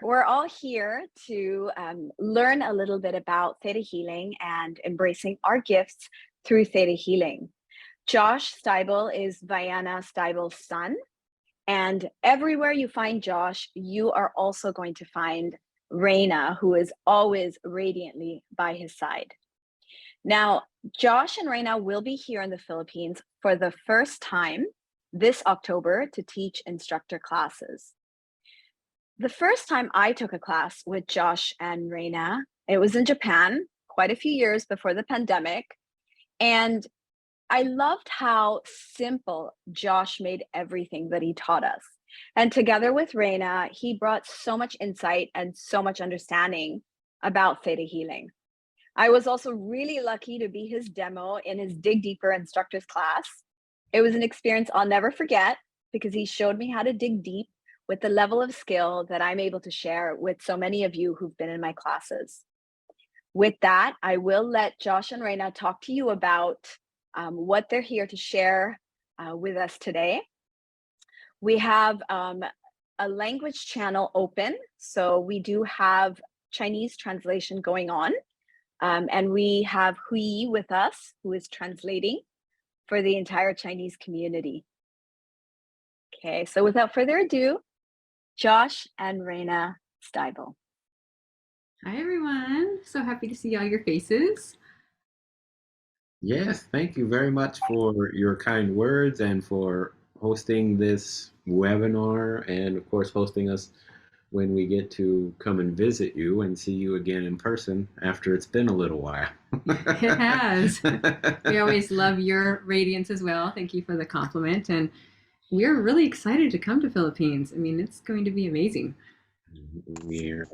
We're all here to learn a little bit about Theta Healing and embracing our gifts through Theta Healing. Josh Stibal is Raena Stibal's son, and everywhere you find Josh, you are also going to find Raena, who is always radiantly by his side. Now, Josh and Raena will be here in the Philippines for the first time this October to teach instructor classes. The first time I took a class with Josh and Raena, it was in Japan, quite a few years before the pandemic. And I loved how simple Josh made everything that he taught us. And together with Raena, he brought so much insight and so much understanding about Theta Healing. I was also really lucky to be his demo in his Dig Deeper instructor's class. It was an experience I'll never forget because he showed me how to dig deep with the level of skill that I'm able to share with so many of you who've been in my classes. With that, I will let Josh and Raena talk to you about what they're here to share with us today. We have a language channel open, so we do have Chinese translation going on, and we have Hui with us, who is translating for the entire Chinese community. Okay, so without further ado, Josh and Raena Stibal. Hi, everyone. So happy to see all your faces. Yes, thank you very much for your kind words and for hosting this webinar and, of course, hosting us when we get to come and visit you and see you again in person after it's been a little while. It has. We always love your radiance as well. Thank you for the compliment. And we're really excited to come to Philippines. I mean, it's going to be amazing. We're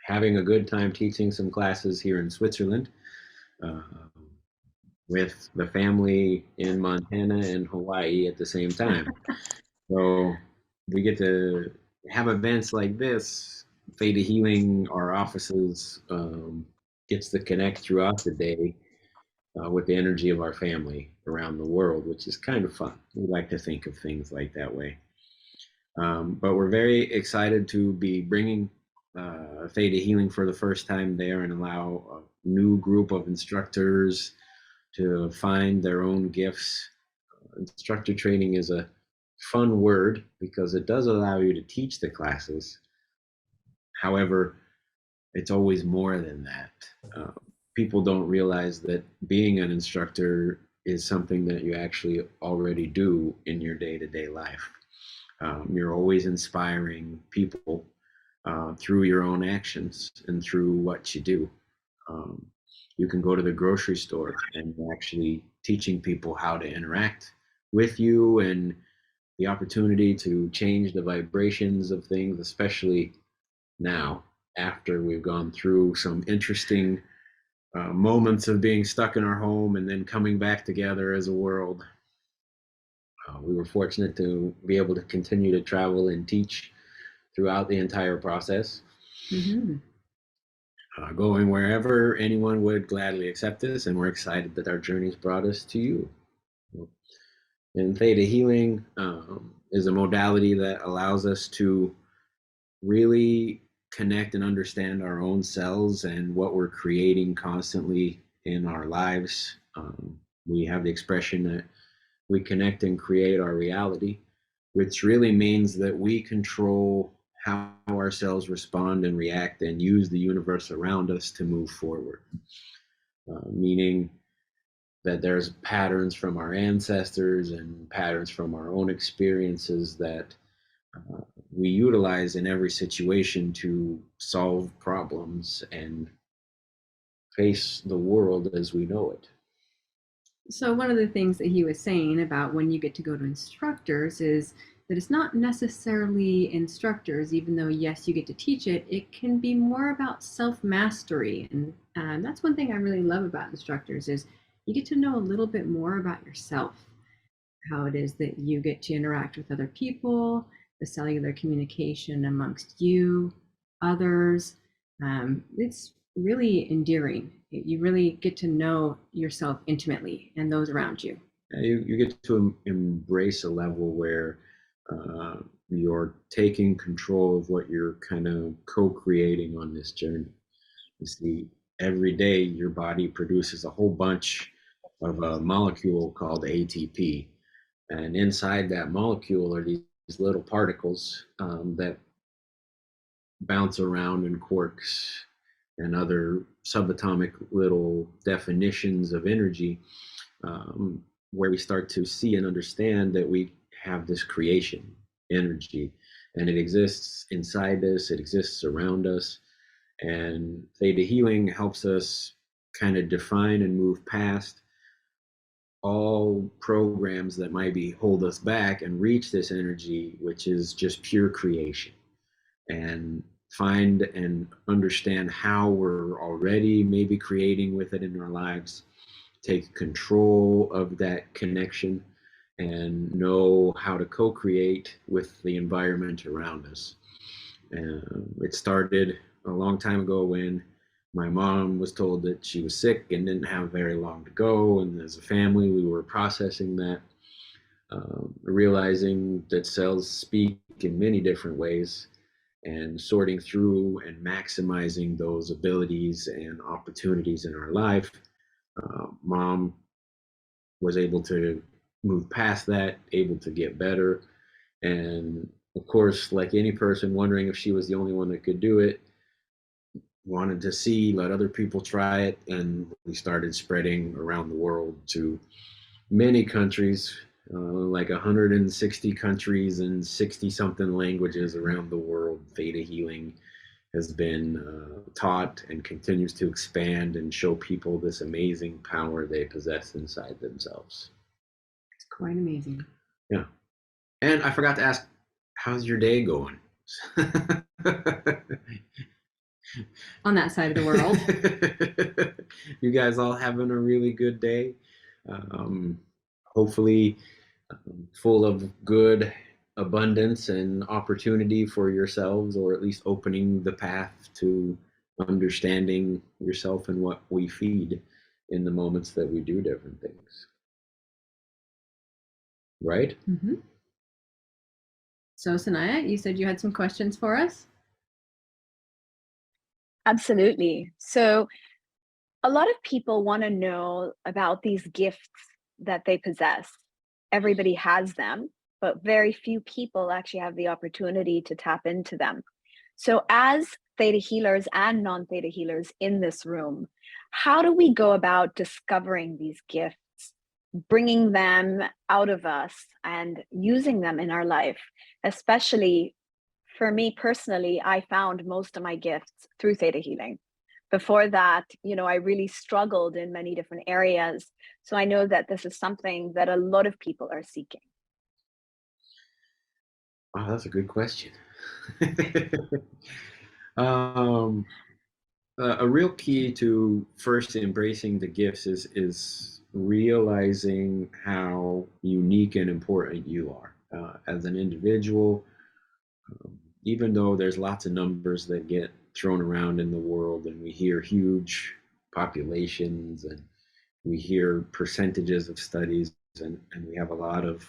having a good time teaching some classes here in Switzerland with the family in Montana and Hawaii at the same time. So we get to have events like this. Theta Healing, our offices, gets to connect throughout the day with the energy of our family around the world, which is kind of fun. We like to think of things like that way. But we're very excited to be bringing Theta Healing for the first time there and allow a new group of instructors to find their own gifts. Instructor training is a fun word because it does allow you to teach the classes. However, it's always more than that. People don't realize that being an instructor is something that you actually already do in your day-to-day life. You're always inspiring people through your own actions and through what you do. You can go to the grocery store and you're actually teaching people how to interact with you and the opportunity to change the vibrations of things, especially now after we've gone through some interesting moments of being stuck in our home and then coming back together as a world. We were fortunate to be able to continue to travel and teach throughout the entire process. Mm-hmm. Going wherever anyone would gladly accept us, and we're excited that our journey's brought us to you. And Theta Healing is a modality that allows us to really connect and understand our own selves and what we're creating constantly in our lives. We have the expression that we connect and create our reality, which really means that we control how our cells respond and react and use the universe around us to move forward. Meaning that there's patterns from our ancestors and patterns from our own experiences that we utilize in every situation to solve problems and face the world as we know it. So one of the things that he was saying about when you get to go to instructors is that it's not necessarily instructors, even though, yes, you get to teach it, it can be more about self-mastery. And that's one thing I really love about instructors is you get to know a little bit more about yourself, how it is that you get to interact with other people, the cellular communication amongst you, others. It's really endearing. You really get to know yourself intimately and those around you. You get to embrace a level where you're taking control of what you're kind of co-creating on this journey. You see, every day your body produces a whole bunch of a molecule called ATP. And inside that molecule are these little particles that bounce around in quarks and other subatomic little definitions of energy, where we start to see and understand that we have this creation energy, and it exists inside us, it exists around us. And Theta Healing helps us kind of define and move past all programs that might be hold us back and reach this energy, which is just pure creation, and find and understand how we're already maybe creating with it in our lives, take control of that connection, and know how to co-create with the environment around us. It started a long time ago when my mom was told that she was sick and didn't have very long to go. And as a family, we were processing that, realizing that cells speak in many different ways, and sorting through and maximizing those abilities and opportunities in our life. Mom was able to move past that, able to get better. And of course, like any person wondering if she was the only one that could do it, wanted to see, let other people try it. And we started spreading around the world to many countries, like 160 countries and 60 something languages around the world. Theta Healing has been taught and continues to expand and show people this amazing power they possess inside themselves. It's quite amazing. Yeah. And I forgot to ask, how's your day going? On that side of the world. You guys all having a really good day. Hopefully full of good abundance and opportunity for yourselves, or at least opening the path to understanding yourself and what we feed in the moments that we do different things. Right? Mm-hmm. So, Sanaya, you said you had some questions for us? Absolutely. So a lot of people want to know about these gifts that they possess. Everybody has them, but very few people actually have the opportunity to tap into them. So as theta healers and non-theta healers in this room, how do we go about discovering these gifts, bringing them out of us and using them in our life? Especially for me personally, I found most of my gifts through theta healing. Before that, I really struggled in many different areas. So I know that this is something that a lot of people are seeking. Wow, that's a good question. um, a real key to first embracing the gifts is realizing how unique and important you are as an individual. Even though there's lots of numbers that get thrown around in the world, and we hear huge populations, and we hear percentages of studies, and we have a lot of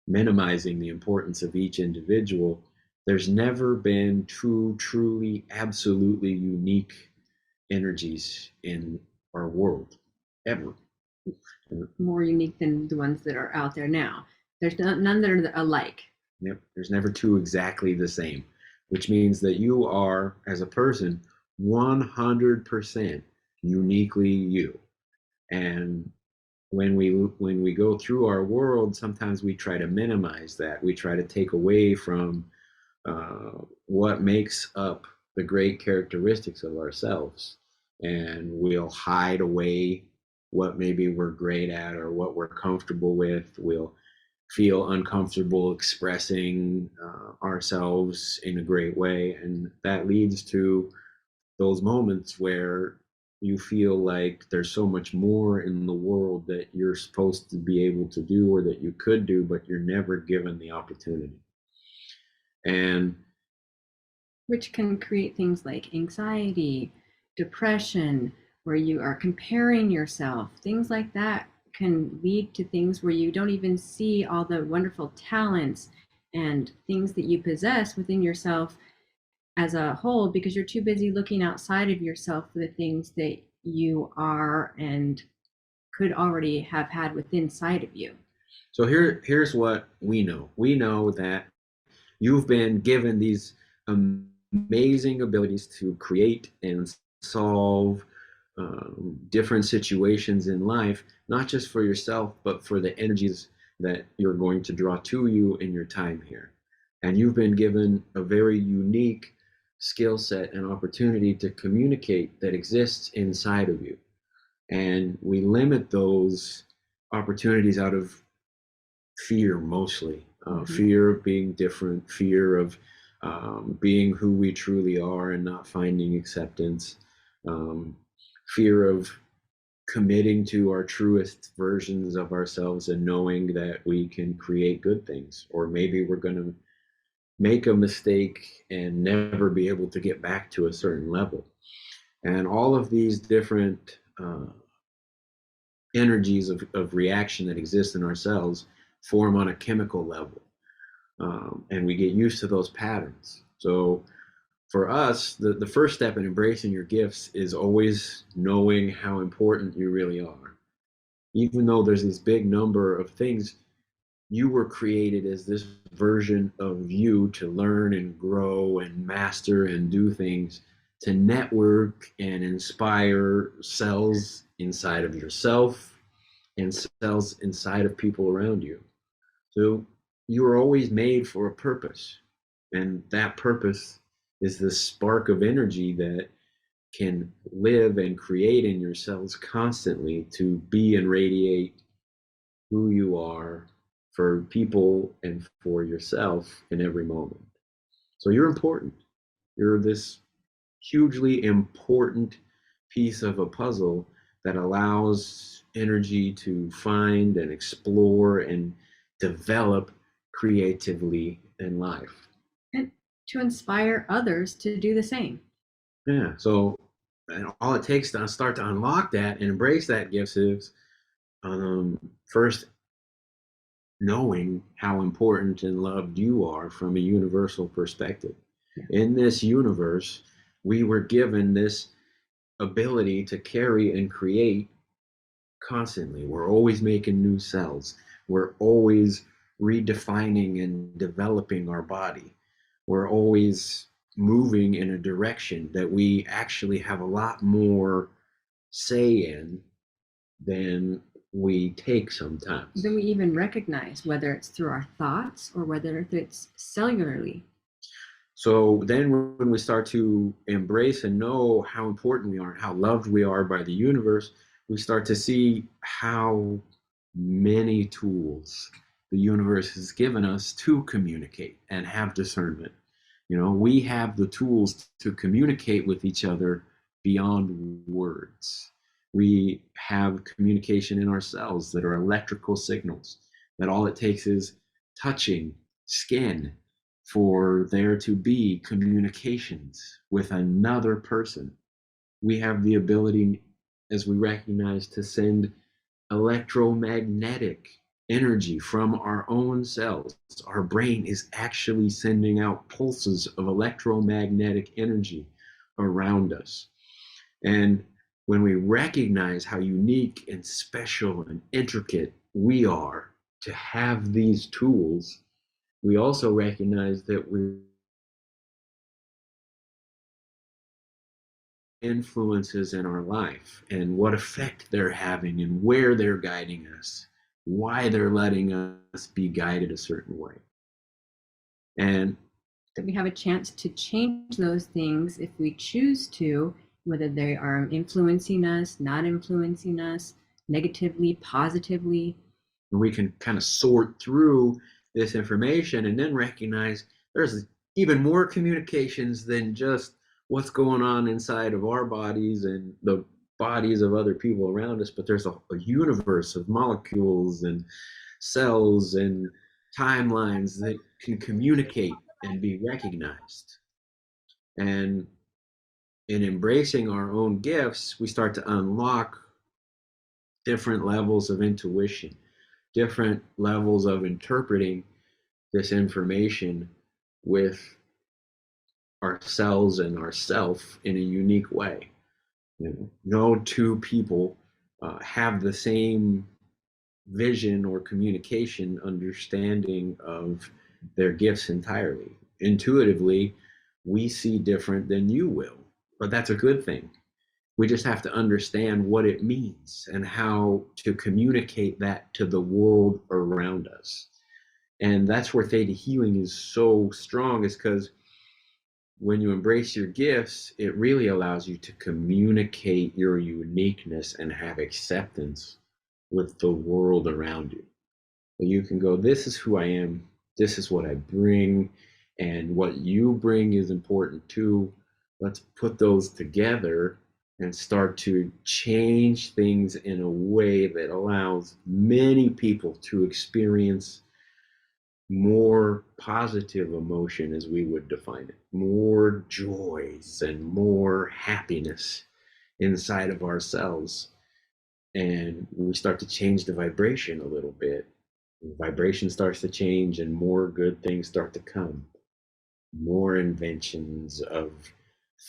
minimizing the importance of each individual, there's never been truly, absolutely unique energies in our world, ever. More unique than the ones that are out there now. There's none that are alike. Yep. There's never two exactly the same, which means that you are, as a person, 100% uniquely you. And when we go through our world, sometimes we try to minimize that. We try to take away from what makes up the great characteristics of ourselves, and we'll hide away what maybe we're great at or what we're comfortable with. We'll feel uncomfortable expressing ourselves in a great way, and that leads to those moments where you feel like there's so much more in the world that you're supposed to be able to do or that you could do, but you're never given the opportunity. And which can create things like anxiety, depression, where you are comparing yourself. Things like that can lead to things where you don't even see all the wonderful talents and things that you possess within yourself as a whole, because you're too busy looking outside of yourself for the things that you are and could already have had within inside of you. So here's what we know. We know that you've been given these amazing abilities to create and solve different situations in life, not just for yourself, but for the energies that you're going to draw to you in your time here. And you've been given a very unique skill set and opportunity to communicate that exists inside of you. And we limit those opportunities out of fear mostly. Fear of being different, fear of being who we truly are and not finding acceptance, fear of committing to our truest versions of ourselves and knowing that we can create good things, or maybe we're going to make a mistake and never be able to get back to a certain level. And all of these different energies of reaction that exist in ourselves form on a chemical level. And we get used to those patterns. So for us, the first step in embracing your gifts is always knowing how important you really are. Even though there's this big number of things, you were created as this version of you to learn and grow and master and do things, to network and inspire cells inside of yourself and cells inside of people around you. So you were always made for a purpose. And that purpose is this spark of energy that can live and create in your cells constantly to be and radiate who you are for people and for yourself in every moment. So you're important. You're this hugely important piece of a puzzle that allows energy to find and explore and develop creatively in life. And to inspire others to do the same. Yeah. So and all it takes to start to unlock that and embrace that gift is first knowing how important and loved you are from a universal perspective. Yeah. In this universe, we were given this ability to carry and create constantly. We're always making new cells. We're always redefining and developing our body. We're always moving in a direction that we actually have a lot more say in than we take sometimes. Than we even recognize, whether it's through our thoughts or whether it's cellularly. So then when we start to embrace and know how important we are, how loved we are by the universe, we start to see how many tools the universe has given us to communicate and have discernment. You know, we have the tools to communicate with each other beyond words. We have communication in ourselves that are electrical signals, that all it takes is touching skin for there to be communications with another person. We have the ability, as we recognize, to send electromagnetic energy from our own cells. Our brain is actually sending out pulses of electromagnetic energy around us. And when we recognize how unique and special and intricate we are to have these tools, we also recognize that we influences in our life and what effect they're having and where they're guiding us, why they're letting us be guided a certain way. And that we have a chance to change those things if we choose to, whether they are influencing us, not influencing us, negatively, positively. We can kind of sort through this information and then recognize there's even more communications than just what's going on inside of our bodies and the bodies of other people around us, but there's a universe of molecules and cells and timelines that can communicate and be recognized. And in embracing our own gifts, we start to unlock different levels of intuition, different levels of interpreting this information with ourselves and ourself in a unique way. You know, no two people have the same vision or communication understanding of their gifts entirely. Intuitively, we see different than you will, but that's a good thing. We just have to understand what it means and how to communicate that to the world around us. And that's where Theta Healing is so strong, is because when you embrace your gifts, it really allows you to communicate your uniqueness and have acceptance with the world around you. You can go, this is who I am, this is what I bring, and what you bring is important too. Let's put those together and start to change things in a way that allows many people to experience more positive emotion, as we would define it, more joys and more happiness inside of ourselves. And we start to change the vibration a little bit. The vibration starts to change and more good things start to come. More inventions of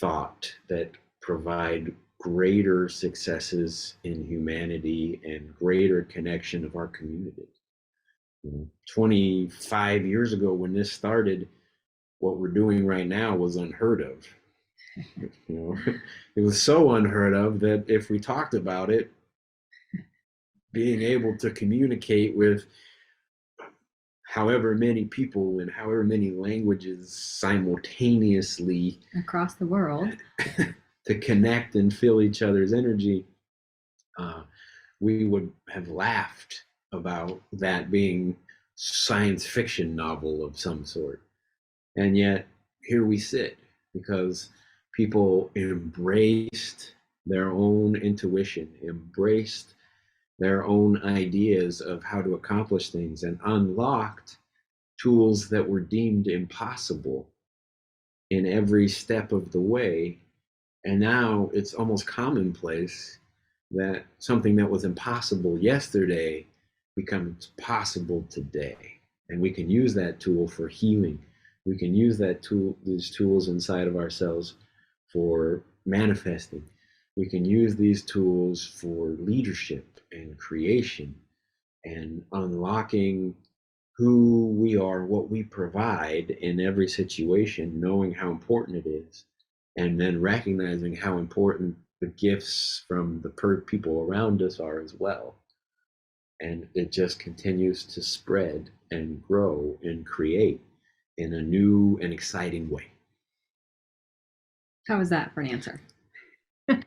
thought that provide greater successes in humanity and greater connection of our community. 25 years ago, when this started, what we're doing right now was unheard of. It was so unheard of that if we talked about it, being able to communicate with however many people in however many languages simultaneously across the world to connect and feel each other's energy, we would have laughed about that being science fiction novel of some sort. And yet here we sit, because people embraced their own intuition, embraced their own ideas of how to accomplish things, and unlocked tools that were deemed impossible in every step of the way. And now it's almost commonplace that something that was impossible yesterday becomes possible today. And we can use that tool for healing. We can use that tool, these tools inside of ourselves, for manifesting. We can use these tools for leadership and creation and unlocking who we are, what we provide in every situation, knowing how important it is, and then recognizing how important the gifts from the people around us are as well. And it just continues to spread and grow and create in a new and exciting way. How was that for an answer?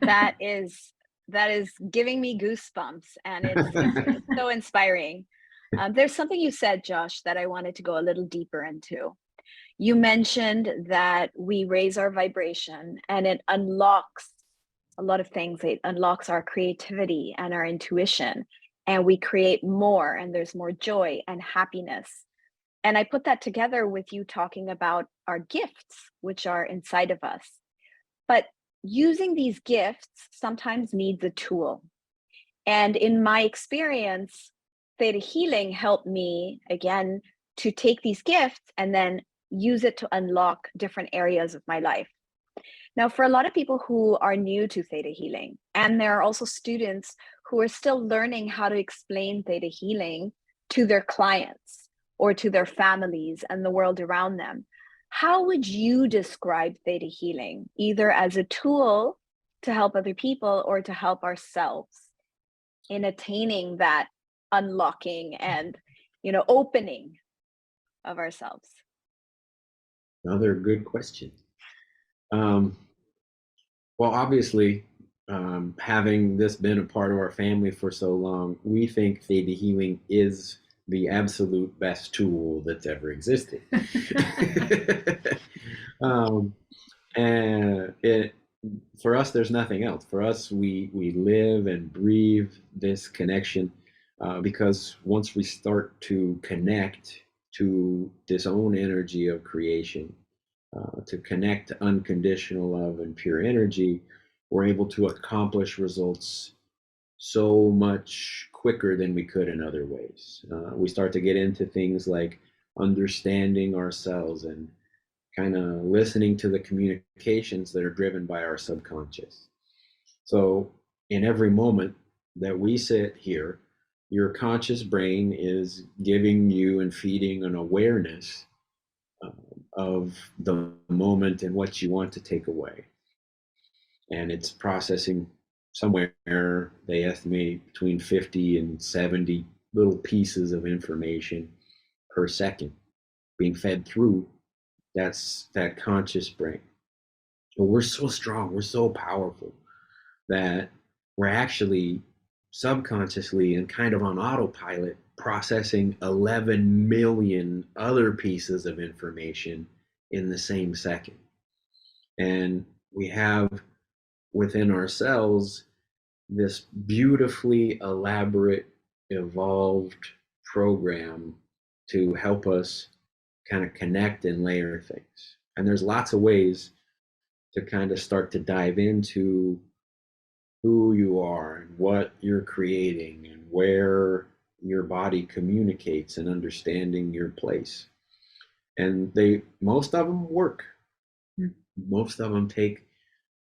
That is giving me goosebumps, and it's so inspiring. There's something you said, Josh, that I wanted to go a little deeper into. You mentioned that we raise our vibration and it unlocks a lot of things. It unlocks our creativity and our intuition, and we create more, and there's more joy and happiness. And I put that together with you talking about our gifts, which are inside of us. But using these gifts sometimes needs a tool. And in my experience, Theta Healing helped me, again, to take these gifts and then use it to unlock different areas of my life. Now, for a lot of people who are new to Theta Healing, and there are also students who are still learning how to explain Theta Healing to their clients or to their families and the world around them, how would you describe Theta Healing, either as a tool to help other people or to help ourselves in attaining that unlocking and, opening of ourselves? Another good question. Well, obviously, having this been a part of our family for so long, we think Theta Healing is the absolute best tool that's ever existed. And for us, there's nothing else. For us, we live and breathe this connection, because once we start to connect to this own energy of creation, to connect to unconditional love and pure energy, we're able to accomplish results so much quicker than we could in other ways. We start to get into things like understanding ourselves and kind of listening to the communications that are driven by our subconscious. So, in every moment that we sit here, your conscious brain is giving you and feeding an awareness of the moment and what you want to take away. And it's processing somewhere, they estimate, between 50 and 70 little pieces of information per second being fed through that conscious brain. But we're so strong, we're so powerful that we're actually subconsciously and kind of on autopilot processing 11 million other pieces of information in the same second. And we have within ourselves this beautifully elaborate, evolved program to help us kind of connect and layer things. And there's lots of ways to kind of start to dive into who you are and what you're creating and where your body communicates and understanding your place. And most of them work. Most of them take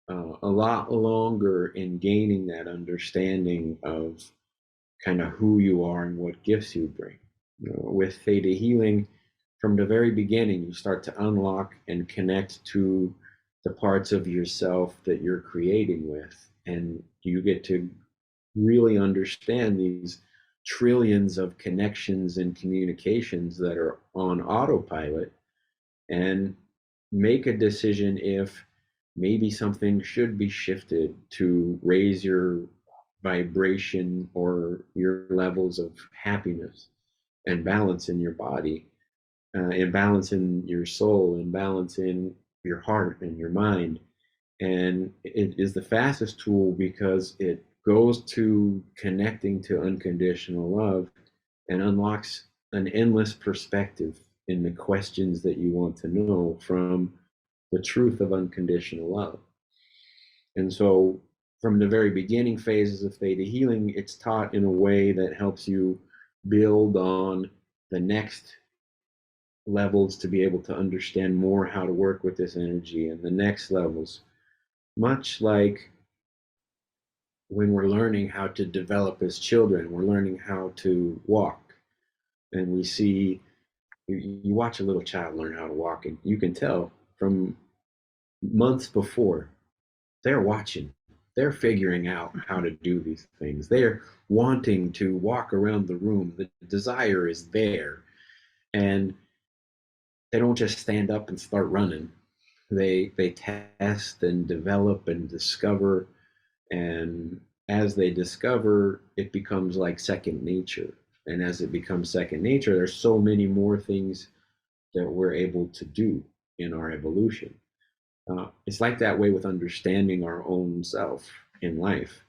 a lot longer in gaining that understanding of kind of who you are and what gifts you bring. With Theta Healing, from the very beginning, you start to unlock and connect to the parts of yourself that you're creating with, and you get to really understand these trillions of connections and communications that are on autopilot and make a decision if maybe something should be shifted to raise your vibration or your levels of happiness and balance in your body, and balance in your soul, and balance in your heart and your mind. And it is the fastest tool because it goes to connecting to unconditional love and unlocks an endless perspective in the questions that you want to know from the truth of unconditional love. And so, from the very beginning phases of Theta Healing, it's taught in a way that helps you build on the next levels to be able to understand more how to work with this energy, and the next levels, much like when we're learning how to develop as children, we're learning how to walk. And we see, you watch a little child learn how to walk, and you can tell from months before, they're watching, they're figuring out how to do these things. They're wanting to walk around the room. The desire is there. And they don't just stand up and start running. They test and develop and discover, and as they discover, it becomes like second nature. And as it becomes second nature, there's so many more things that we're able to do in our evolution. It's like that way with understanding our own self in life.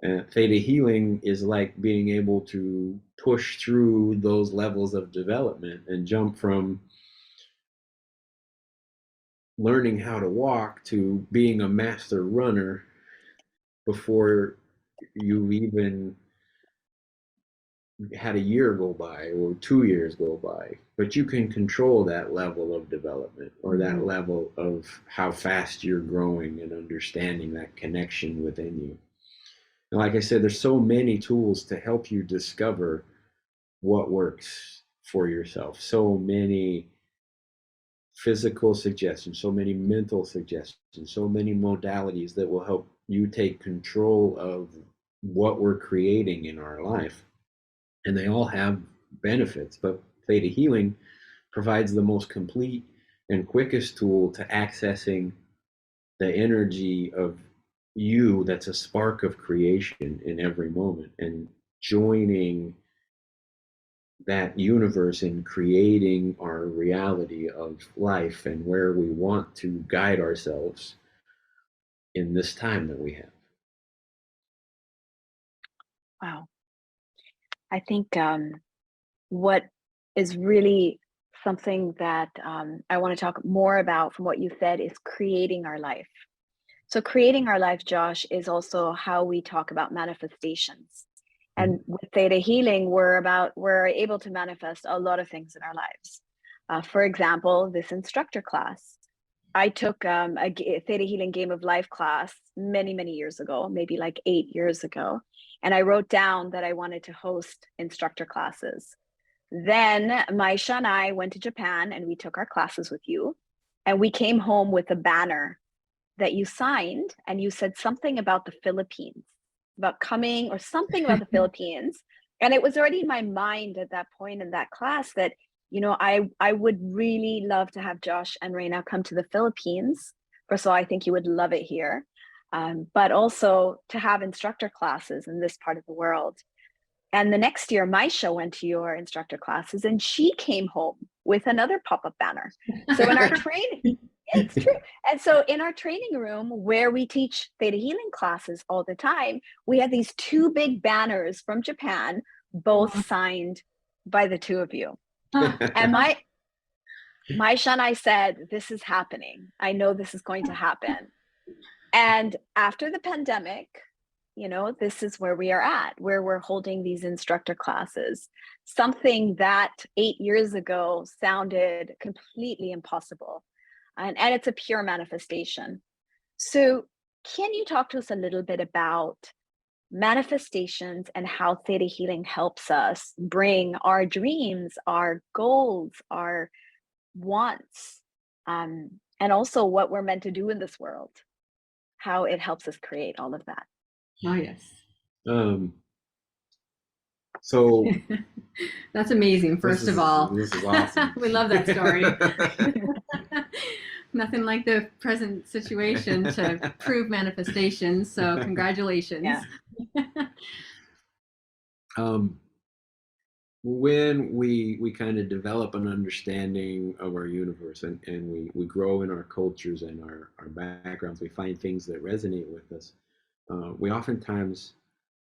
Theta Healing is like being able to push through those levels of development and jump from learning how to walk to being a master runner before you even had a year go by or 2 years go by. But you can control that level of development, or that level of how fast you're growing and understanding that connection within you. And like I said, there's so many tools to help you discover what works for yourself. So many physical suggestions, so many mental suggestions, so many modalities that will help you take control of what we're creating in our life. And they all have benefits, but Theta Healing provides the most complete and quickest tool to accessing the energy of you that's a spark of creation in every moment, and joining that universe in creating our reality of life and where we want to guide ourselves in this time that we have. Wow. I think what is really something that I want to talk more about from what you said is creating our life. So creating our life, Josh, is also how we talk about manifestations. And with Theta Healing, we're able to manifest a lot of things in our lives. For example, this instructor class. I took a Theta Healing Game of Life class many, many years ago, maybe like 8 years ago. And I wrote down that I wanted to host instructor classes. Then Maisha and I went to Japan and we took our classes with you. And we came home with a banner that you signed, and you said something about the Philippines, about coming or something about the Philippines. And it was already in my mind at that point in that class that, I would really love to have Josh and Raena come to the Philippines. First of all, I think you would love it here. But also to have instructor classes in this part of the world. And the next year, Maisha went to your instructor classes and she came home with another pop-up banner. So in our training, it's true. And so in our training room where we teach Theta Healing classes all the time, we had these two big banners from Japan, both signed by the two of you. And Maisha and I said, this is happening. I know this is going to happen. And after the pandemic, this is where we are at, where we're holding these instructor classes, something that 8 years ago sounded completely impossible. And it's a pure manifestation. So can you talk to us a little bit about manifestations and how Theta Healing helps us bring our dreams, our goals, our wants, and also what we're meant to do in this world, how it helps us create all of that? Oh, yes. So that's amazing. First of all, this is awesome. We love that story. Nothing like the present situation to prove manifestations. So congratulations. Yeah. When we kind of develop an understanding of our universe and we grow in our cultures and our backgrounds, we find things that resonate with us. We oftentimes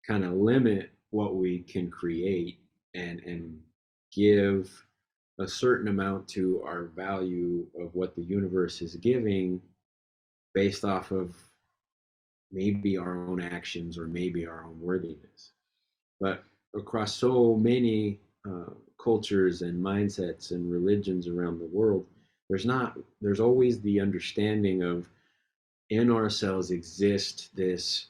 kind of limit what we can create and give a certain amount to our value of what the universe is giving based off of maybe our own actions or maybe our own worthiness. But across so many cultures and mindsets and religions around the world, there's always the understanding of in ourselves exists this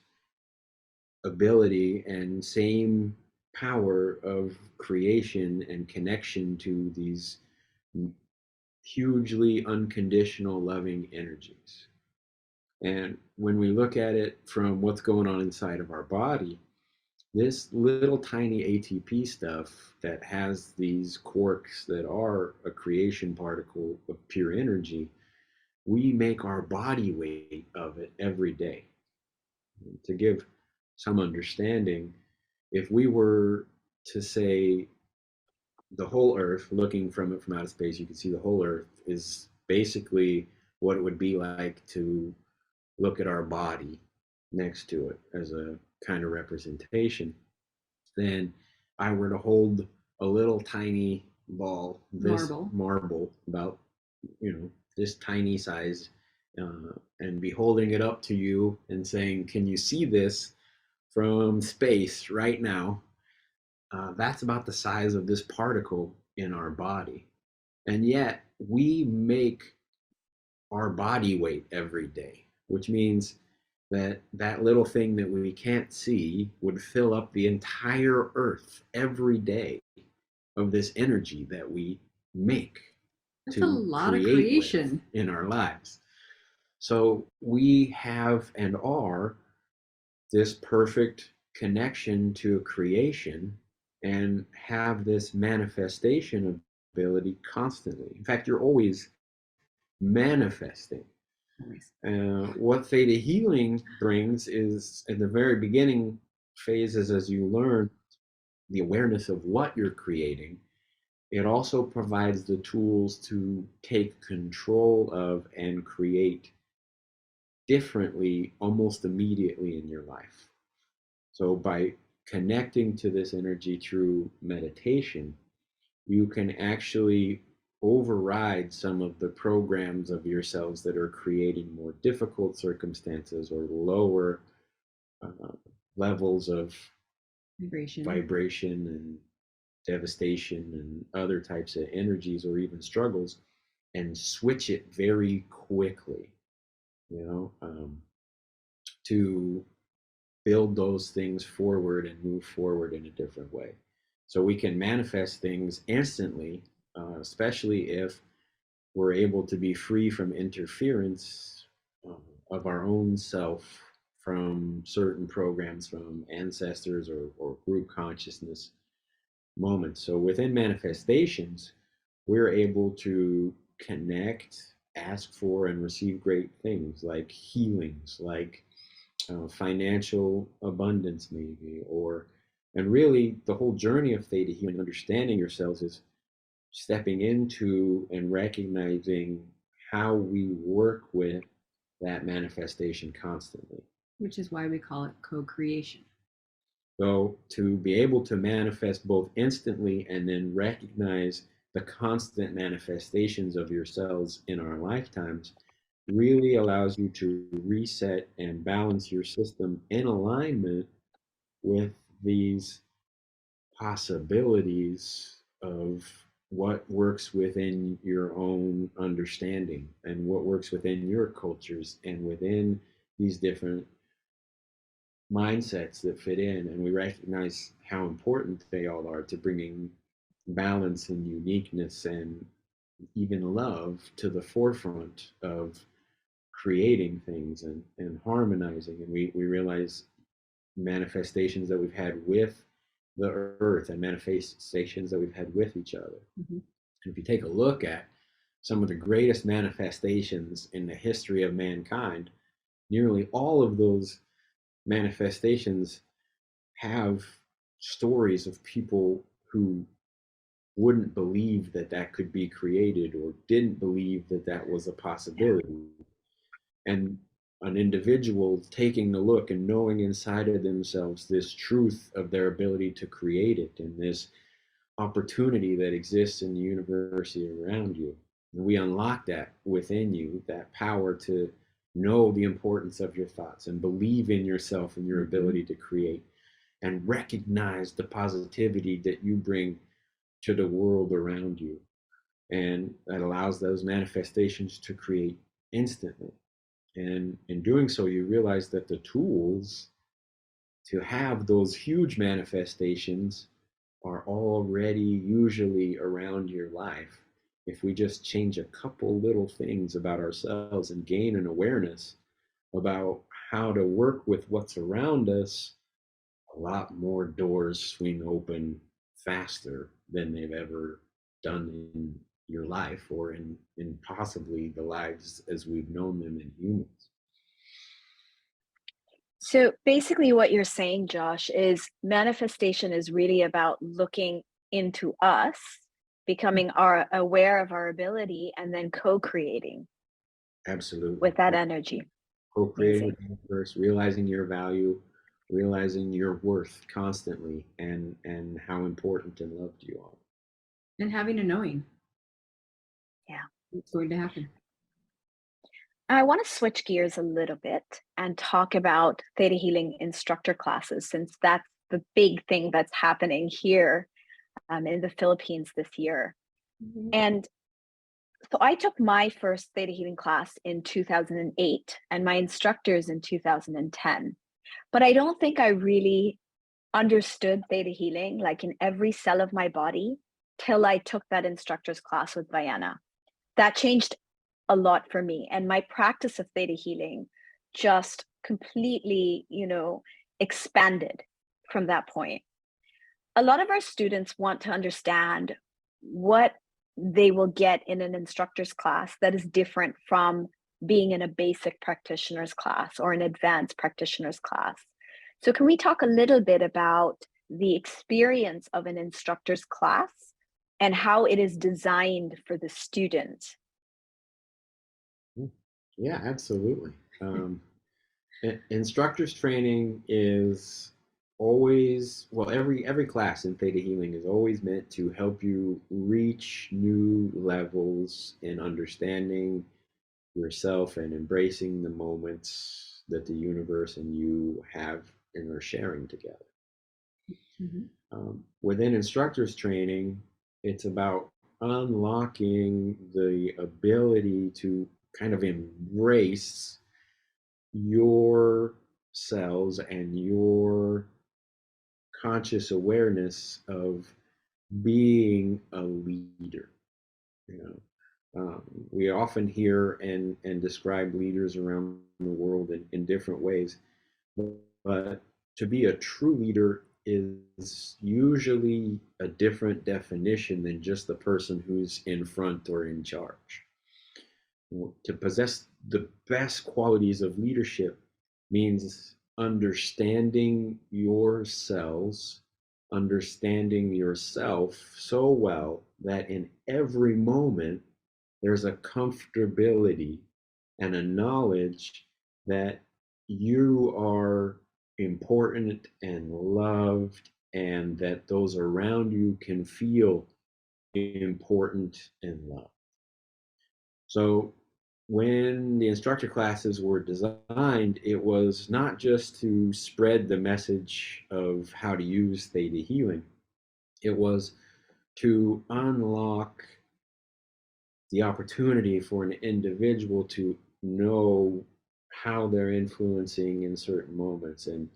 ability and same power of creation and connection to these hugely unconditional loving energies. And when we look at it from what's going on inside of our body, this little tiny ATP stuff that has these quarks that are a creation particle of pure energy, we make our body weight of it every day. To give some understanding, if we were to say the whole Earth, looking from it from outer space, you can see the whole Earth is basically what it would be like to look at our body next to it as a kind of representation. Then I were to hold a little tiny ball, this marble about this tiny size, and be holding it up to you and saying, "Can you see this from space right now?" That's about the size of this particle in our body, and yet we make our body weight every day, which means that little thing that we can't see would fill up the entire earth every day of this energy that we make. That's a lot of creation in our lives. So we have and are this perfect connection to creation and have this manifestation ability constantly. In fact, you're always manifesting. What Theta Healing brings is, in the very beginning phases, as you learn the awareness of what you're creating, it also provides the tools to take control of and create differently almost immediately in your life. So by connecting to this energy through meditation, you can actually override some of the programs of yourselves that are creating more difficult circumstances or lower levels of vibration and devastation and other types of energies or even struggles, and switch it very quickly, you know, to build those things forward and move forward in a different way. So we can manifest things instantly, especially if we're able to be free from interference of our own self from certain programs from ancestors or group consciousness moments. So within manifestations, we're able to connect, ask for, and receive great things like healings, like financial abundance, maybe, or, and really the whole journey of theta healing, understanding yourselves, is stepping into and recognizing how we work with that manifestation constantly. Which is why we call it co-creation. So to be able to manifest both instantly and then recognize the constant manifestations of yourselves in our lifetimes really allows you to reset and balance your system in alignment with these possibilities of what works within your own understanding and what works within your cultures and within these different mindsets that fit in. And we recognize how important they all are to bringing balance and uniqueness and even love to the forefront of creating things and harmonizing. And we realize manifestations that we've had with the earth and manifestations that we've had with each other. Mm-hmm. And if you take a look at some of the greatest manifestations in the history of mankind, nearly all of those manifestations have stories of people who wouldn't believe that that could be created or didn't believe that that was a possibility. And an individual taking a look and knowing inside of themselves this truth of their ability to create it and this opportunity that exists in the universe around you. And we unlock that within you, that power to know the importance of your thoughts and believe in yourself and your ability to create and recognize the positivity that you bring to the world around you. And that allows those manifestations to create instantly. And in doing so, you realize that the tools to have those huge manifestations are already usually around your life. If we just change a couple little things about ourselves and gain an awareness about how to work with what's around us, a lot more doors swing open faster than they've ever done in your life or in possibly the lives as we've known them in humans. So basically, what you're saying, Josh, is manifestation is really about looking into us, becoming aware of our ability, and then co-creating Absolutely. with that energy. Co-creating Amazing. with the universe, realizing your value, realizing your worth constantly, and how important and loved you are. And having a knowing. Yeah. It's going to happen. I want to switch gears a little bit and talk about Theta Healing instructor classes, since that's the big thing that's happening here in the Philippines this year. Mm-hmm. And so I took my first Theta Healing class in 2008 and my instructors in 2010. But I don't think I really understood Theta Healing, like in every cell of my body, till I took that instructor's class with Raena. That changed a lot for me. And my practice of Theta Healing just completely, expanded from that point. A lot of our students want to understand what they will get in an instructor's class that is different from being in a basic practitioner's class or an advanced practitioner's class. So can we talk a little bit about the experience of an instructor's class and how it is designed for the student? Yeah, absolutely. Instructor's training is always, well, every class in Theta Healing is always meant to help you reach new levels in understanding yourself and embracing the moments that the universe and you have and are sharing together. Mm-hmm. Within instructors training, it's about unlocking the ability to kind of embrace your cells and your conscious awareness of being a leader. You we often hear and describe leaders around the world in different ways, but to be a true leader is usually a different definition than just the person who's in front or in charge. To possess the best qualities of leadership means understanding your cells, understanding yourself so well that in every moment there's a comfortability and a knowledge that you are important and loved, and that those around you can feel important and loved. So when the instructor classes were designed, it was not just to spread the message of how to use theta healing, it was to unlock the opportunity for an individual to know how they're influencing in certain moments and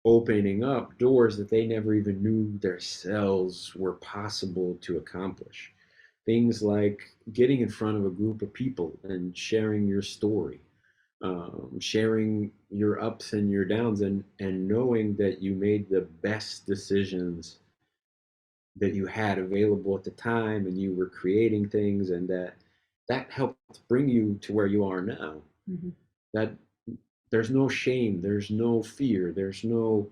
opening up doors that they never even knew themselves were possible to accomplish. Things like getting in front of a group of people and sharing your story, sharing your ups and your downs, and knowing that you made the best decisions that you had available at the time, and you were creating things, and that helped bring you to where you are now. Mm-hmm. That there's no shame, there's no fear, there's no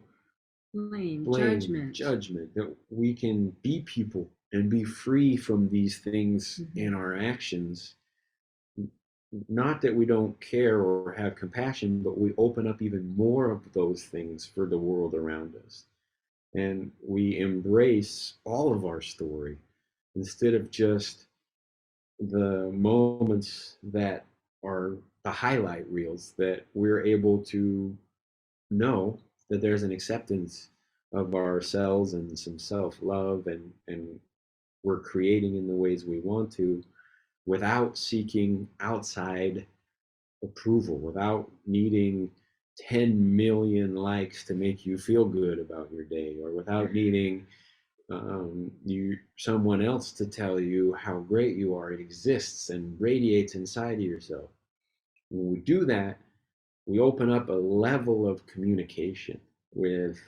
Blame, blame, judgment, that we can be people and be free from these things in our actions. Not that we don't care or have compassion, but we open up even more of those things for the world around us. And we embrace all of our story instead of just the moments that are the highlight reels, that we're able to know that there's an acceptance of ourselves and some self-love, and we're creating in the ways we want to without seeking outside approval, without needing 10 million likes to make you feel good about your day, or without needing someone else to tell you how great you are. It exists and radiates inside of yourself. When we do that, we open up a level of communication with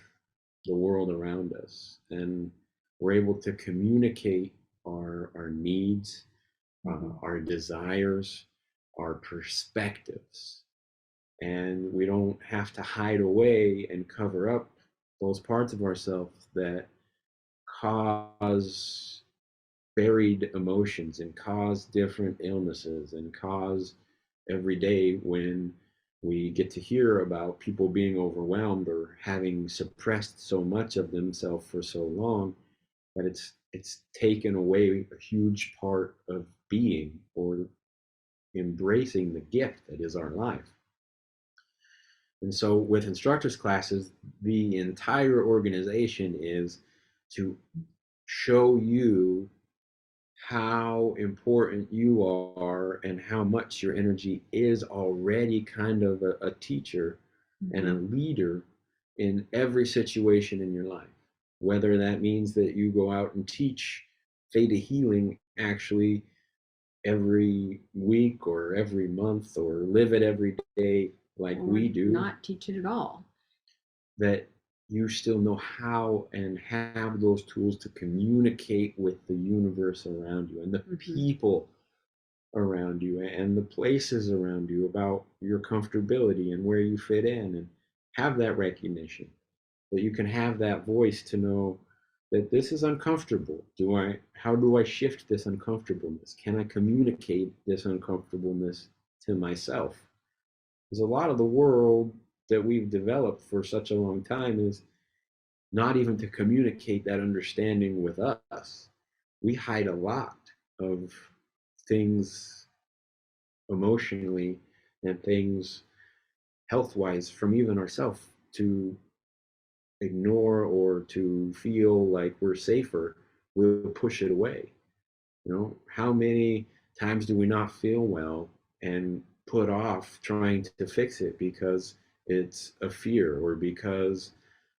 the world around us, and we're able to communicate our needs, our desires, our perspectives, and we don't have to hide away and cover up those parts of ourselves that cause buried emotions and cause different illnesses, and cause every day when we get to hear about people being overwhelmed or having suppressed so much of themselves for so long that it's taken away a huge part of being or embracing the gift that is our life. And so with instructors classes, the entire organization is to show you how important you are and how much your energy is already kind of a teacher and a leader in every situation in your life. Whether that means that you go out and teach theta healing actually every week or every month, or live it every day like we do, not teach it at all, that you still know how and have those tools to communicate with the universe around you and the people around you and the places around you about your comfortability and where you fit in, and have that recognition, that you can have that voice to know that this is uncomfortable. How do I shift this uncomfortableness? Can I communicate this uncomfortableness to myself? Because a lot of the world that we've developed for such a long time is not even to communicate that understanding with us. We hide a lot of things emotionally and things health-wise from even ourselves, to ignore or to feel like we're safer, we'll push it away. You know, how many times do we not feel well and put off trying to fix it because it's a fear or because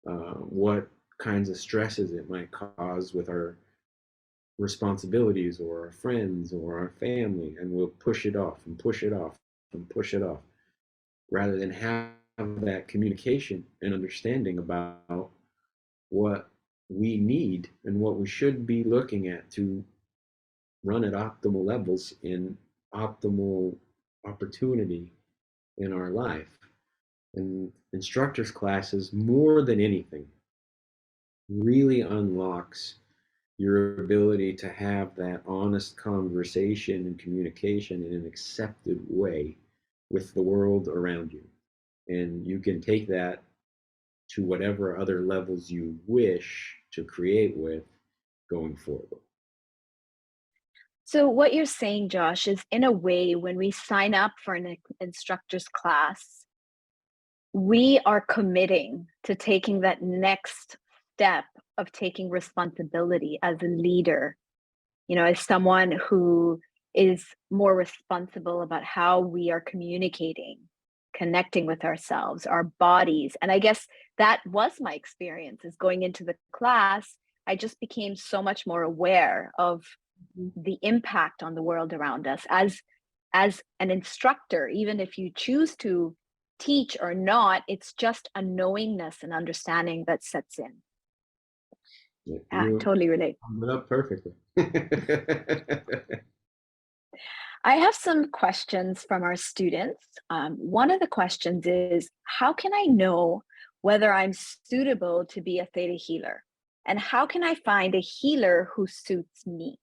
what kinds of stresses it might cause with our responsibilities or our friends or our family, and we'll push it off and push it off and push it off rather than have that communication and understanding about what we need and what we should be looking at to run at optimal levels in optimal opportunity in our life. And instructors classes, more than anything, really unlocks your ability to have that honest conversation and communication in an accepted way with the world around you. And you can take that to whatever other levels you wish to create with going forward. So, what you're saying, Josh, is in a way, when we sign up for an instructor's class, we are committing to taking that next step of taking responsibility as a leader, as someone who is more responsible about how we are communicating, connecting with ourselves, our bodies. And I guess that was my experience, is going into the class. I just became so much more aware of the impact on the world around us as an instructor. Even if you choose to teach or not, it's just a knowingness and understanding that sets in. Yeah, You totally relate. summed it up perfectly. I have some questions from our students. One of the questions is, how can I know whether I'm suitable to be a Theta healer? And how can I find a healer who suits me?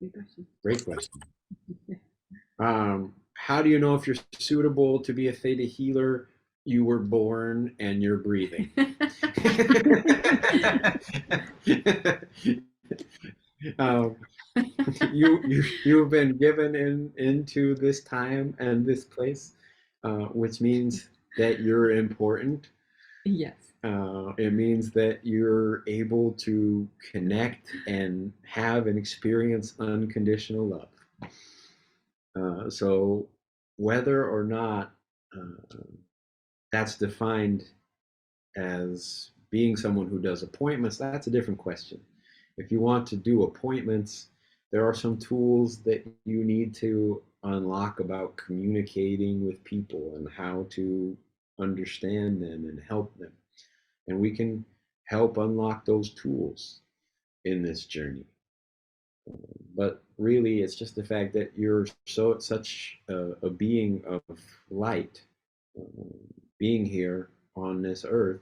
Good question. Great question. How do you know if you're suitable to be a Theta healer? You were born and you're breathing. um, you've been given into this time and this place, which means that you're important. Yes. It means that you're able to connect and have and experience unconditional love. So whether or not that's defined as being someone who does appointments, that's a different question. If you want to do appointments, there are some tools that you need to unlock about communicating with people and how to understand them and help them. And we can help unlock those tools in this journey. But really, it's just the fact that you're such a being of light, being here on this earth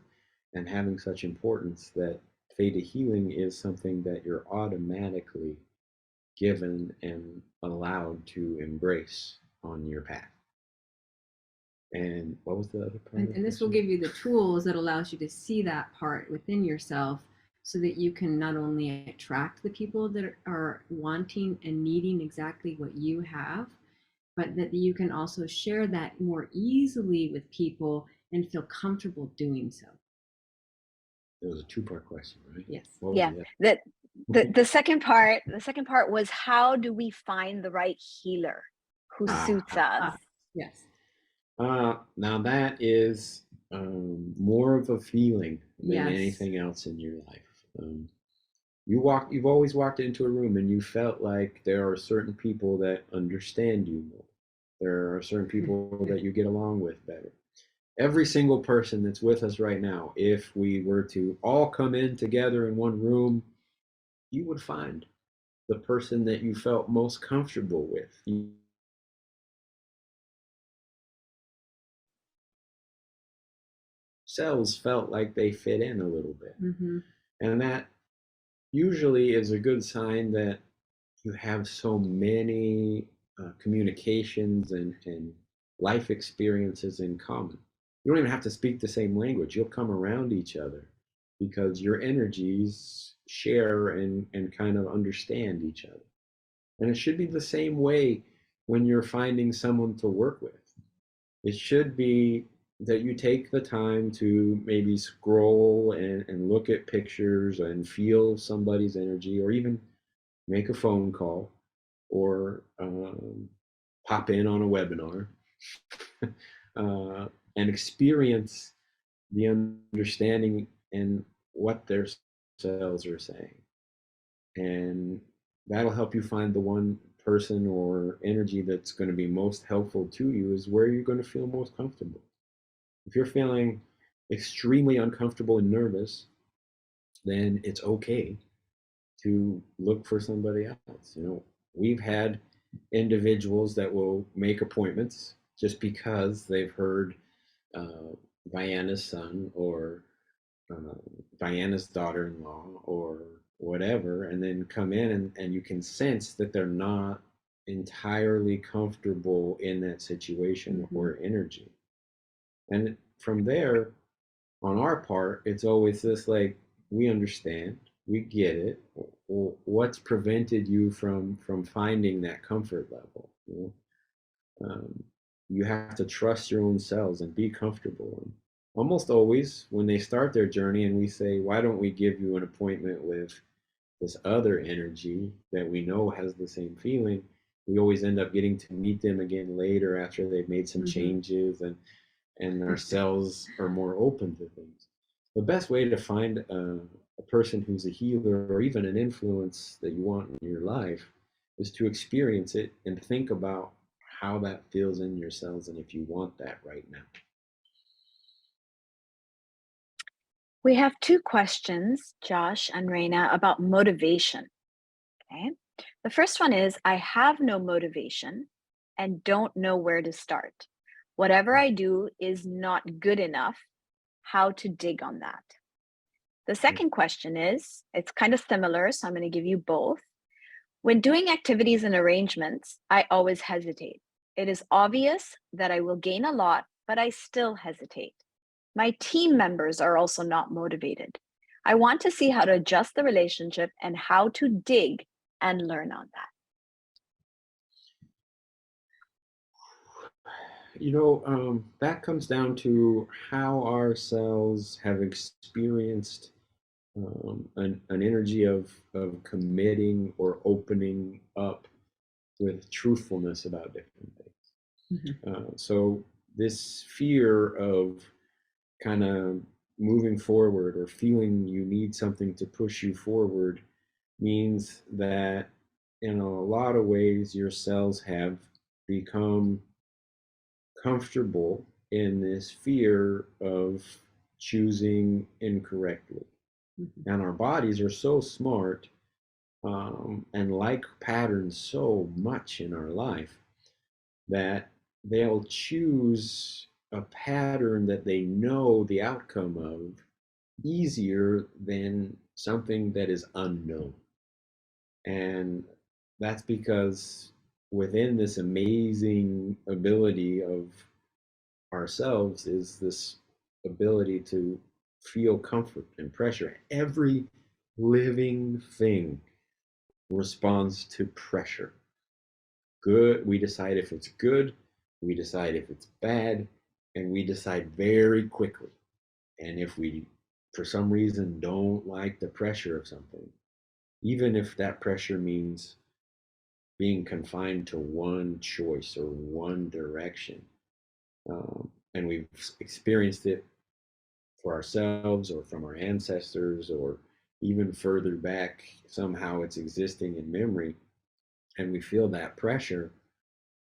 and having such importance that Theta healing is something that you're automatically given and allowed to embrace on your path. And what was the other part? And this will give you the tools that allows you to see that part within yourself so that you can not only attract the people that are wanting and needing exactly what you have, but that you can also share that more easily with people and feel comfortable doing so. It was a two-part question, right? Yes. Yeah. The second part was, how do we find the right healer who suits us? Yes. Now that is more of a feeling than Yes. anything else in your life. You've always walked into a room and you felt like there are certain people that understand you more. There are certain people that you get along with better. Every single person that's with us right now, if we were to all come in together in one room, you would find the person that you felt most comfortable with. Cells felt like they fit in a little bit. Mm-hmm. And that usually is a good sign that you have so many communications and life experiences in common. You don't even have to speak the same language. You'll come around each other because your energies share and kind of understand each other. And it should be the same way when you're finding someone to work with. It should be that you take the time to maybe scroll and look at pictures and feel somebody's energy, or even make a phone call, or pop in on a webinar, and experience the understanding and what their cells are saying. And that'll help you find the one person or energy that's going to be most helpful to you, is where you're going to feel most comfortable. If you're feeling extremely uncomfortable and nervous, then it's okay to look for somebody else. We've had individuals that will make appointments just because they've heard uh, Vienna's son, or uh, Vienna's daughter-in-law, or whatever, and then come in, and you can sense that they're not entirely comfortable in that situation or energy. And from there, on our part, it's always this, like, we understand, we get it. What's prevented you from finding that comfort level? You have to trust your own selves and be comfortable. And almost always, when they start their journey, and we say, "Why don't we give you an appointment with this other energy that we know has the same feeling?" We always end up getting to meet them again later, after they've made some changes, and our cells are more open to things. The best way to find a person who's a healer, or even an influence that you want in your life, is to experience it and think about how that feels in your cells, and if you want that right now. We have two questions, Josh and Raena, about motivation. Okay. The first one is, I have no motivation and don't know where to start. Whatever I do is not good enough. How to dig on that? The second question is, it's kind of similar, so I'm going to give you both. When doing activities and arrangements, I always hesitate. It is obvious that I will gain a lot, but I still hesitate. My team members are also not motivated. I want to see how to adjust the relationship and how to dig and learn on that. That comes down to how our cells have experienced an energy of committing or opening up with truthfulness about different things. So this fear of kind of moving forward, or feeling you need something to push you forward, means that in a lot of ways your cells have become comfortable in this fear of choosing incorrectly. And our bodies are so smart, and like patterns so much in our life, that they'll choose a pattern that they know the outcome of easier than something that is unknown. And that's because within this amazing ability of ourselves is this ability to feel comfort and pressure. Every living thing responds to pressure. Good, we decide if it's good, we decide if it's bad, and we decide very quickly. And if we, for some reason, don't like the pressure of something, even if that pressure means being confined to one choice or one direction, and we've experienced it for ourselves or from our ancestors, or even further back, somehow it's existing in memory, and we feel that pressure,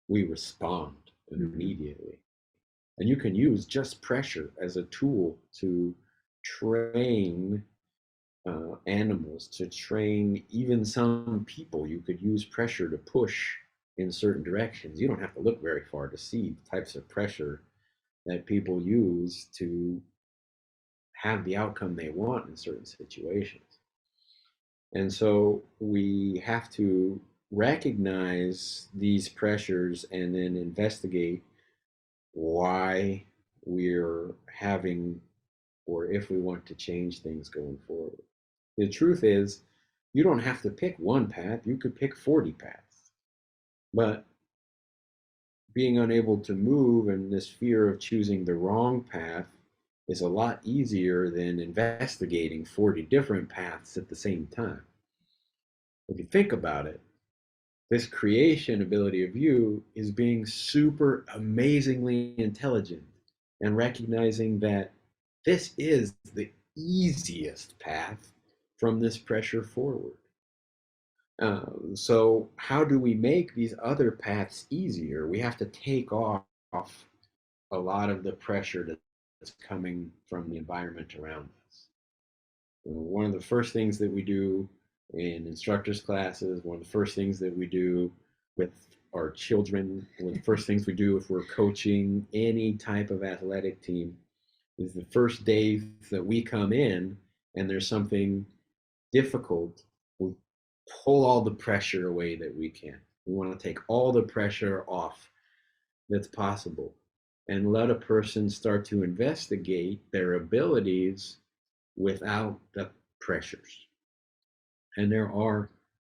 we respond immediately. And you can use just pressure as a tool to train animals, to train even some people. You could use pressure to push in certain directions. You don't have to look very far to see the types of pressure that people use to have the outcome they want in certain situations. And so we have to recognize these pressures and then investigate why we're having, or if we want to change things going forward. The truth is, you don't have to pick one path, you could pick 40 paths. But being unable to move and this fear of choosing the wrong path is a lot easier than investigating 40 different paths at the same time. If you think about it, this creation ability of you is being super amazingly intelligent and recognizing that this is the easiest path from this pressure forward. So how do we make these other paths easier? We have to take off a lot of the pressure that's coming from the environment around us. One of the first things that we do in instructors classes, one of the first things that we do with our children, one of the first things we do if we're coaching any type of athletic team is the first days that we come in and there's something difficult, we pull all the pressure away that we can. We want to take all the pressure off that's possible and let a person start to investigate their abilities without the pressures. And there are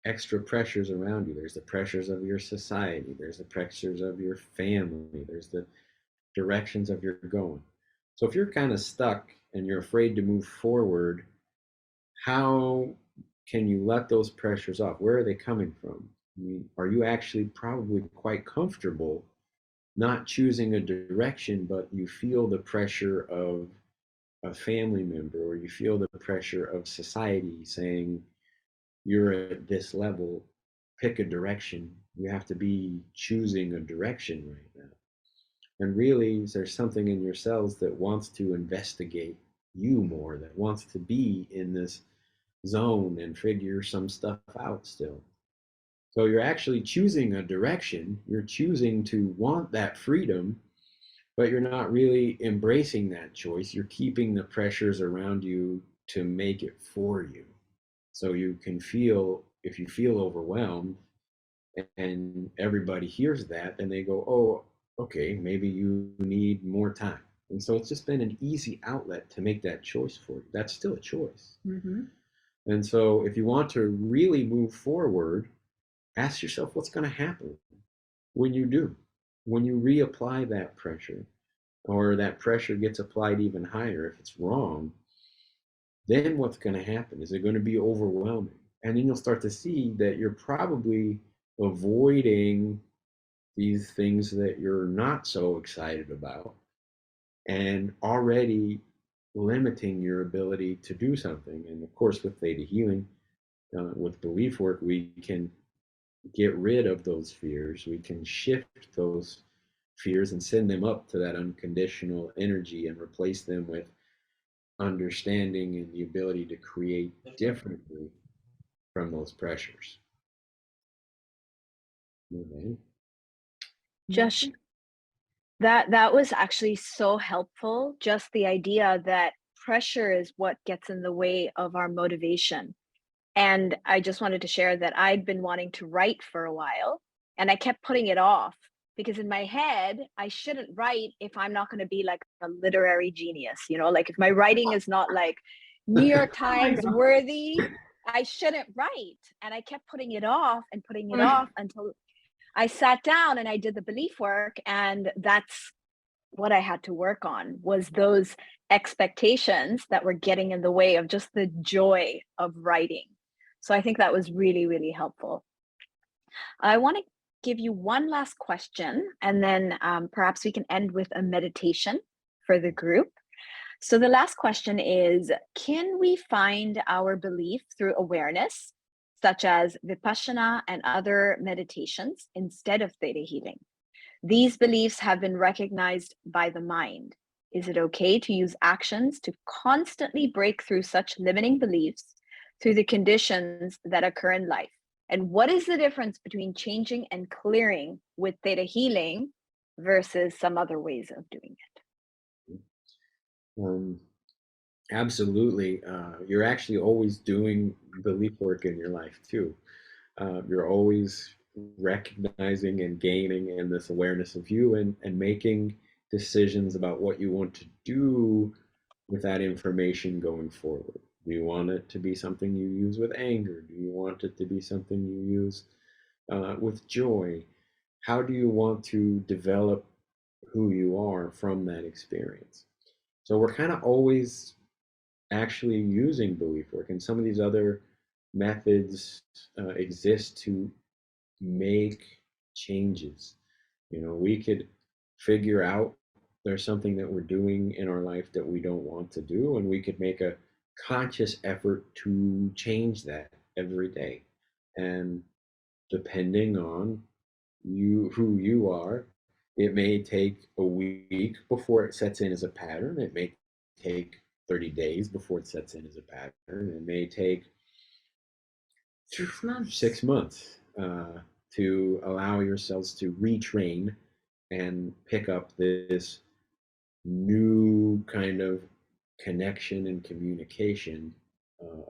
extra pressures around you. There's the pressures of your society, there's the pressures of your family, there's the directions of your going. So if you're kind of stuck and you're afraid to move forward, how can you let those pressures off? Where are they coming from? I mean, are you actually probably quite comfortable not choosing a direction, but you feel the pressure of a family member or you feel the pressure of society saying you're at this level, pick a direction. You have to be choosing a direction right now. And really, there's something in your cells that wants to investigate you more, that wants to be in this zone and figure some stuff out still. So you're actually choosing a direction. You're choosing to want that freedom, but you're not really embracing that choice. You're keeping the pressures around you to make it for you. So you can feel, if you feel overwhelmed and everybody hears that, then they go, oh, okay, maybe you need more time. And so it's just been an easy outlet to make that choice for you. That's still a choice. Mm-hmm. And so if you want to really move forward, ask yourself what's going to happen when you do, when you reapply that pressure, or that pressure gets applied even higher if it's wrong. Then what's going to happen? Is it going to be overwhelming? And then you'll start to see that you're probably avoiding these things that you're not so excited about and already limiting your ability to do something. And of course, with Theta Healing, with belief work, we can get rid of those fears. We can shift those fears and send them up to that unconditional energy and replace them with understanding and the ability to create differently from those pressures. Okay. Josh, that was actually so helpful. Just the idea that pressure is what gets in the way of our motivation. And I just wanted to share that I'd been wanting to write for a while and I kept putting it off because in my head, I shouldn't write if I'm not going to be like a literary genius, like if my writing is not like New York Oh my Times God. worthy, I shouldn't write. And I kept putting it off and putting it off until I sat down and I did the belief work. And that's what I had to work on was those expectations that were getting in the way of just the joy of writing. So I think that was really, really helpful. I want to give you one last question, and then perhaps we can end with a meditation for the group. So the last question is, can we find our belief through awareness, such as Vipassana and other meditations, instead of Theta Healing? These beliefs have been recognized by the mind. Is it okay to use actions to constantly break through such limiting beliefs through the conditions that occur in life? And what is the difference between changing and clearing with Theta Healing versus some other ways of doing it? Um, Absolutely. You're actually always doing belief work in your life too. You're always recognizing and gaining in this awareness of you and making decisions about what you want to do with that information going forward. Do you want it to be something you use with anger? Do you want it to be something you use with joy? how do you want to develop who you are from that experience? So we're kind of always actually using belief work, and some of these other methods exist to make changes. We could figure out there's something that we're doing in our life that we don't want to do, and we could make a conscious effort to change that every day. And depending on who you are, it may take a week before it sets in as a pattern. It may take 30 days before it sets in as a pattern. It may take 6 months. 6 months to allow yourselves to retrain and pick up this new kind of connection and communication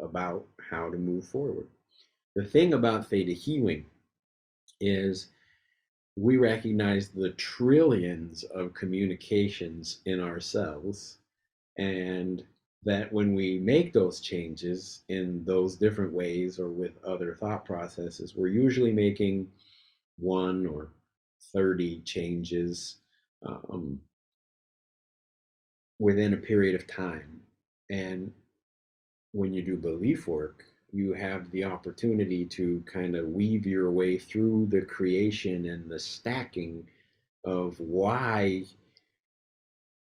about how to move forward. The thing about theta healing is we recognize the trillions of communications in ourselves, and that when we make those changes in those different ways or with other thought processes, we're usually making one or 30 changes um, within a period of time. And when you do belief work, you have the opportunity to kind of weave your way through the creation and the stacking of why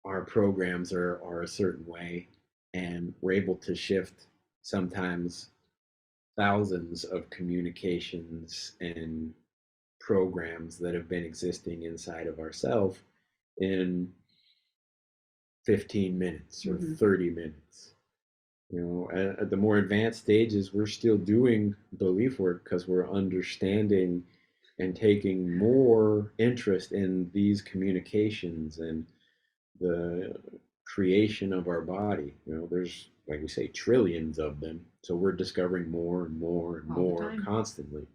our programs are a certain way. And we're able to shift sometimes thousands of communications and programs that have been existing inside of ourselves in 15 minutes or 30 minutes. At the more advanced stages, we're still doing belief work because we're understanding and taking more interest in these communications and the creation of our body. There's, like we say, trillions of them. So we're discovering more and more and more constantly.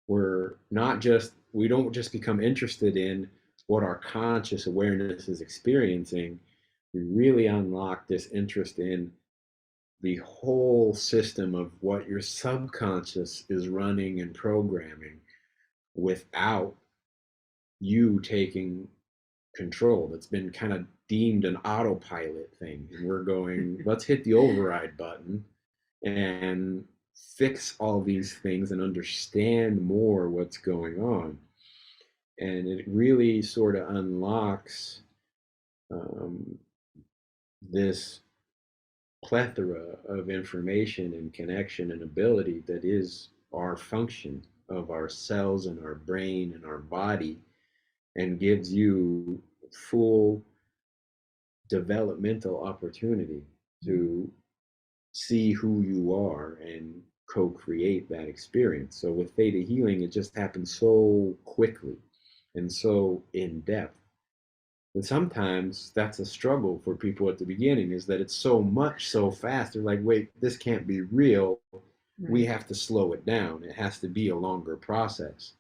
We don't just become interested in what our conscious awareness is experiencing. We really unlock this interest in the whole system of what your subconscious is running and programming without you taking control. That's been kind of deemed an autopilot thing. And we're going, let's hit the override button and fix all these things and understand more what's going on. And it really sort of unlocks this plethora of information and connection and ability that is our function of our cells and our brain and our body, and gives you full developmental opportunity to see who you are and co-create that experience. So with theta healing, it just happens so quickly and so in depth. And sometimes that's a struggle for people at the beginning, is that it's so much so fast. They're like, wait, this can't be real. Right. We have to slow it down. It has to be a longer process.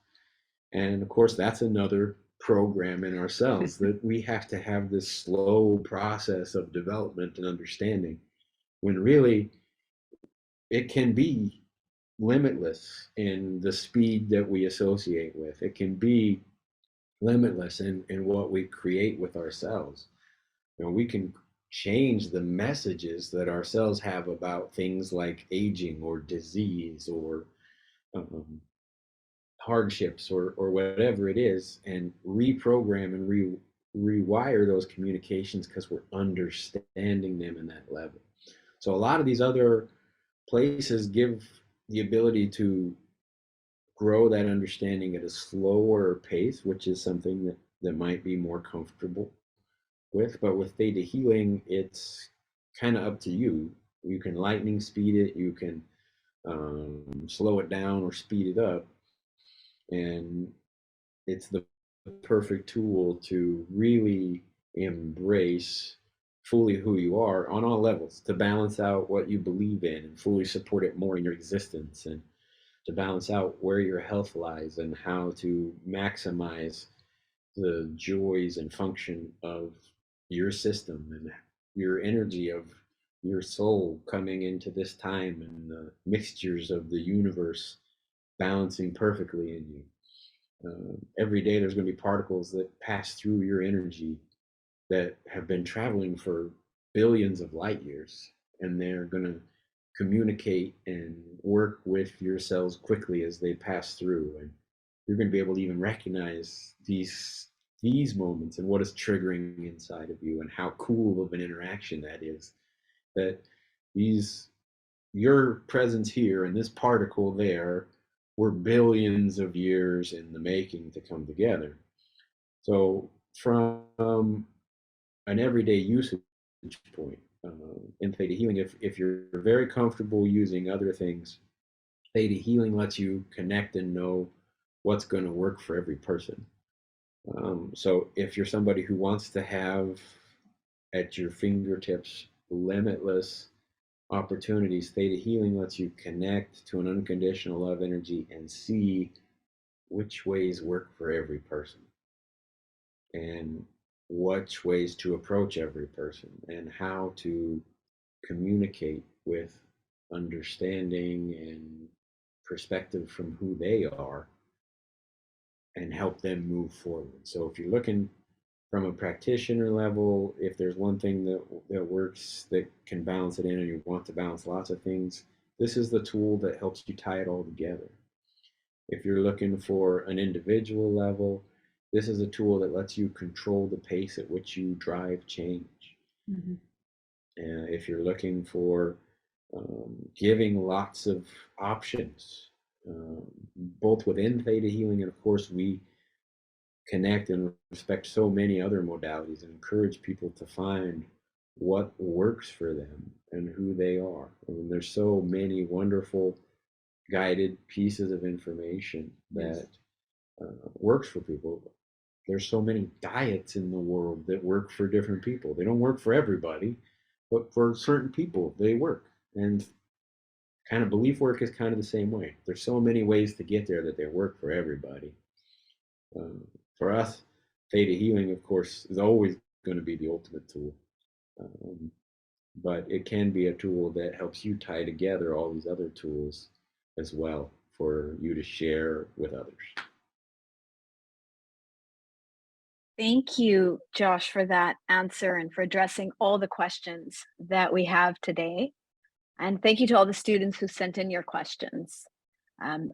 And of course, that's another program in ourselves that we have to have this slow process of development and understanding, when really it can be limitless in the speed that we associate with. It can be limitless in what we create with ourselves. We can change the messages that our cells have about things like aging or disease or um, hardships or whatever it is, and reprogram and rewire those communications because we're understanding them in that level. So a lot of these other places give the ability to grow that understanding at a slower pace, which is something that might be more comfortable with. But with theta healing, it's kind of up to you. You can lightning speed it, you can slow it down or speed it up. And it's the perfect tool to really embrace fully who you are on all levels, to balance out what you believe in and fully support it more in your existence, and to balance out where your health lies and how to maximize the joys and function of your system and your energy of your soul coming into this time, and the mixtures of the universe balancing perfectly in you. Every day there's going to be particles that pass through your energy that have been traveling for billions of light years, and they're going to communicate and work with your cells quickly as they pass through, and you're going to be able to even recognize these moments and what is triggering inside of you and how cool of an interaction that is, that these your presence here and this particle there were billions of years in the making to come together. So from an everyday usage point in Theta Healing, if you're very comfortable using other things, Theta Healing lets you connect and know what's going to work for every person. So if you're somebody who wants to have at your fingertips limitless opportunities, Theta Healing lets you connect to an unconditional love energy and see which ways work for every person and which ways to approach every person and how to communicate with understanding and perspective from who they are and help them move forward. So if you're looking from a practitioner level, if there's one thing that works that can balance it in and you want to balance lots of things, this is the tool that helps you tie it all together. If you're looking for an individual level, this is a tool that lets you control the pace at which you drive change. Mm-hmm. And if you're looking for giving lots of options, both within Theta Healing, and of course we connect and respect so many other modalities and encourage people to find what works for them and who they are. I mean, there's so many wonderful guided pieces of information that works for people. There's so many diets in the world that work for different people. They don't work for everybody, but for certain people, they work. And kind of belief work is kind of the same way. There's so many ways to get there that they work for everybody. For us, Theta Healing, of course, is always going to be the ultimate tool. But it can be a tool that helps you tie together all these other tools as well for you to share with others. Thank you, Josh, for that answer and for addressing all the questions that we have today. And thank you to all the students who sent in your questions.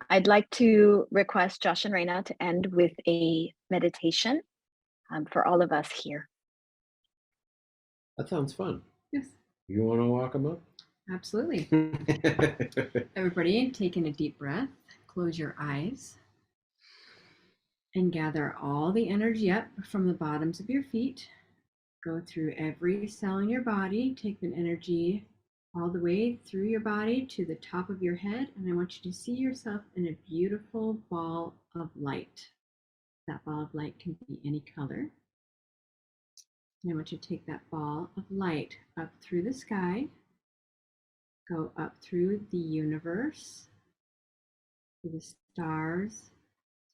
I'd like to request Josh and Raena to end with a meditation for all of us here. That sounds fun. Yes. You want to walk them up? Absolutely. Everybody, take in a deep breath, close your eyes, and gather all the energy up from the bottoms of your feet. Go through every cell in your body, take the energy all the way through your body to the top of your head, and I want you to see yourself in a beautiful ball of light. That ball of light can be any color. And I want you to take that ball of light up through the sky, go up through the universe, through the stars,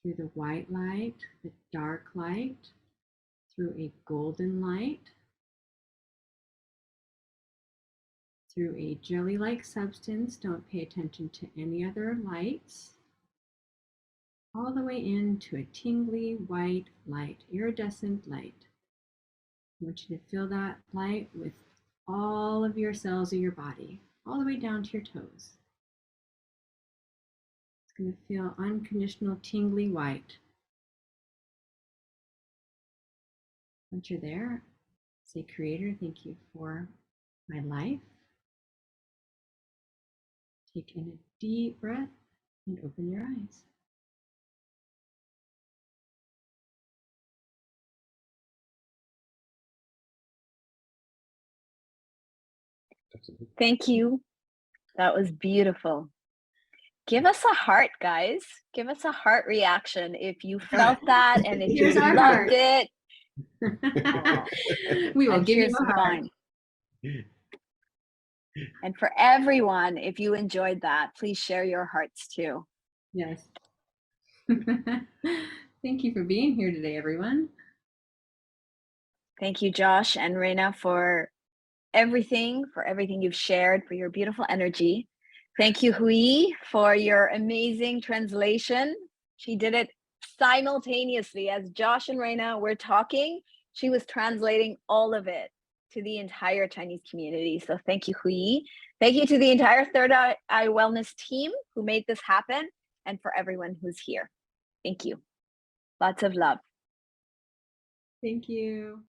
through the white light, the dark light, through a golden light, through a jelly-like substance. Don't pay attention to any other lights. All the way into a tingly white light, iridescent light. I want you to feel that light with all of your cells of your body, all the way down to your toes. It's going to feel unconditional, tingly white. Once you're there, say, Creator, thank you for my life. Take in a deep breath and open your eyes. Thank you. That was beautiful. Give us a heart, guys. Give us a heart reaction if you felt that and if you loved it. We will give you a heart. And for everyone, if you enjoyed that, please share your hearts too. Yes. Thank you for being here today, everyone. Thank you, Josh and Raena, for everything you've shared, for your beautiful energy. Thank you, Hui, for your amazing translation. She did it simultaneously as Josh and Raena were talking, she was translating all of it to the entire Chinese community. So thank you, Hui. Thank you to the entire Third Eye Wellness team who made this happen, and for everyone who's here. Thank you. Lots of love. Thank you.